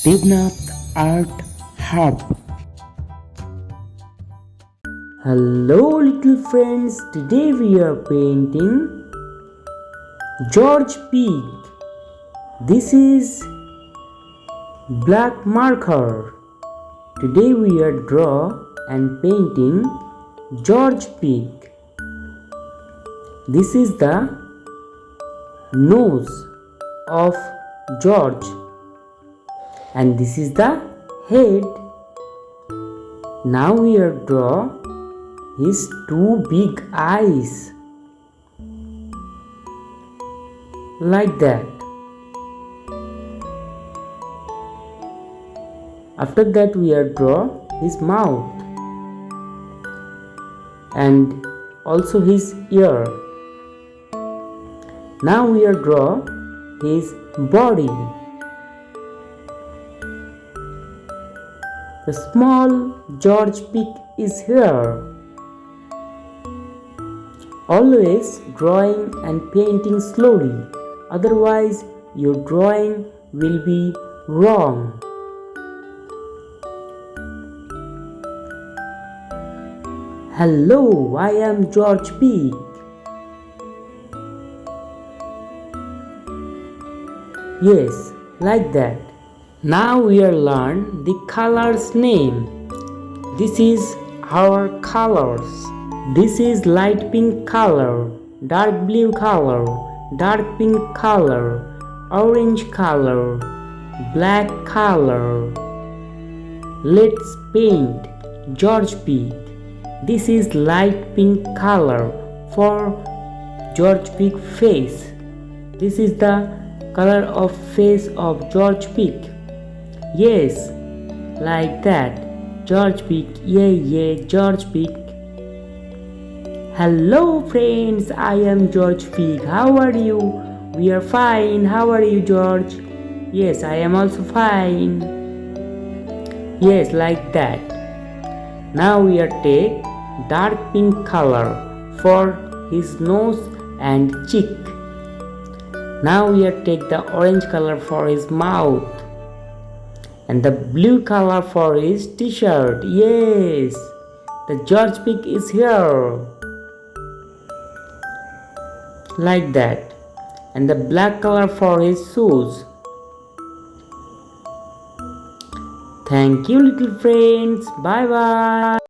Debnath Art Hub. Hello little friends, today we are painting George Pig. This is black marker. Today we are draw and painting George Pig. This is the nose of George and this is the head. Now we are draw his two big eyes like that. After that we are draw his mouth and also his ear. Now we are draw his body. The small George Pig is here. Always drawing and painting slowly, otherwise your drawing will be wrong. Hello, I am George Pig. Yes, like that. Now we are learn the colors name. This is our colors. This is light pink color, dark blue color, dark pink color, orange color, black color. Let's paint George Pig. This is light pink color for George Pig face. This is the color of face of George Pig. Yes, like that. George Pig, yeah, George Pig. Hello friends, I am George Pig. How are you? We are fine. How are you, George? Yes, I am also fine. Yes, like that. Now we are take dark pink color for his nose and cheek. Now we are take the orange color for his mouth and the blue color for his t-shirt. Yes, the George Pig is here. Like that. And the black color for his shoes. Thank you little friends. Bye bye.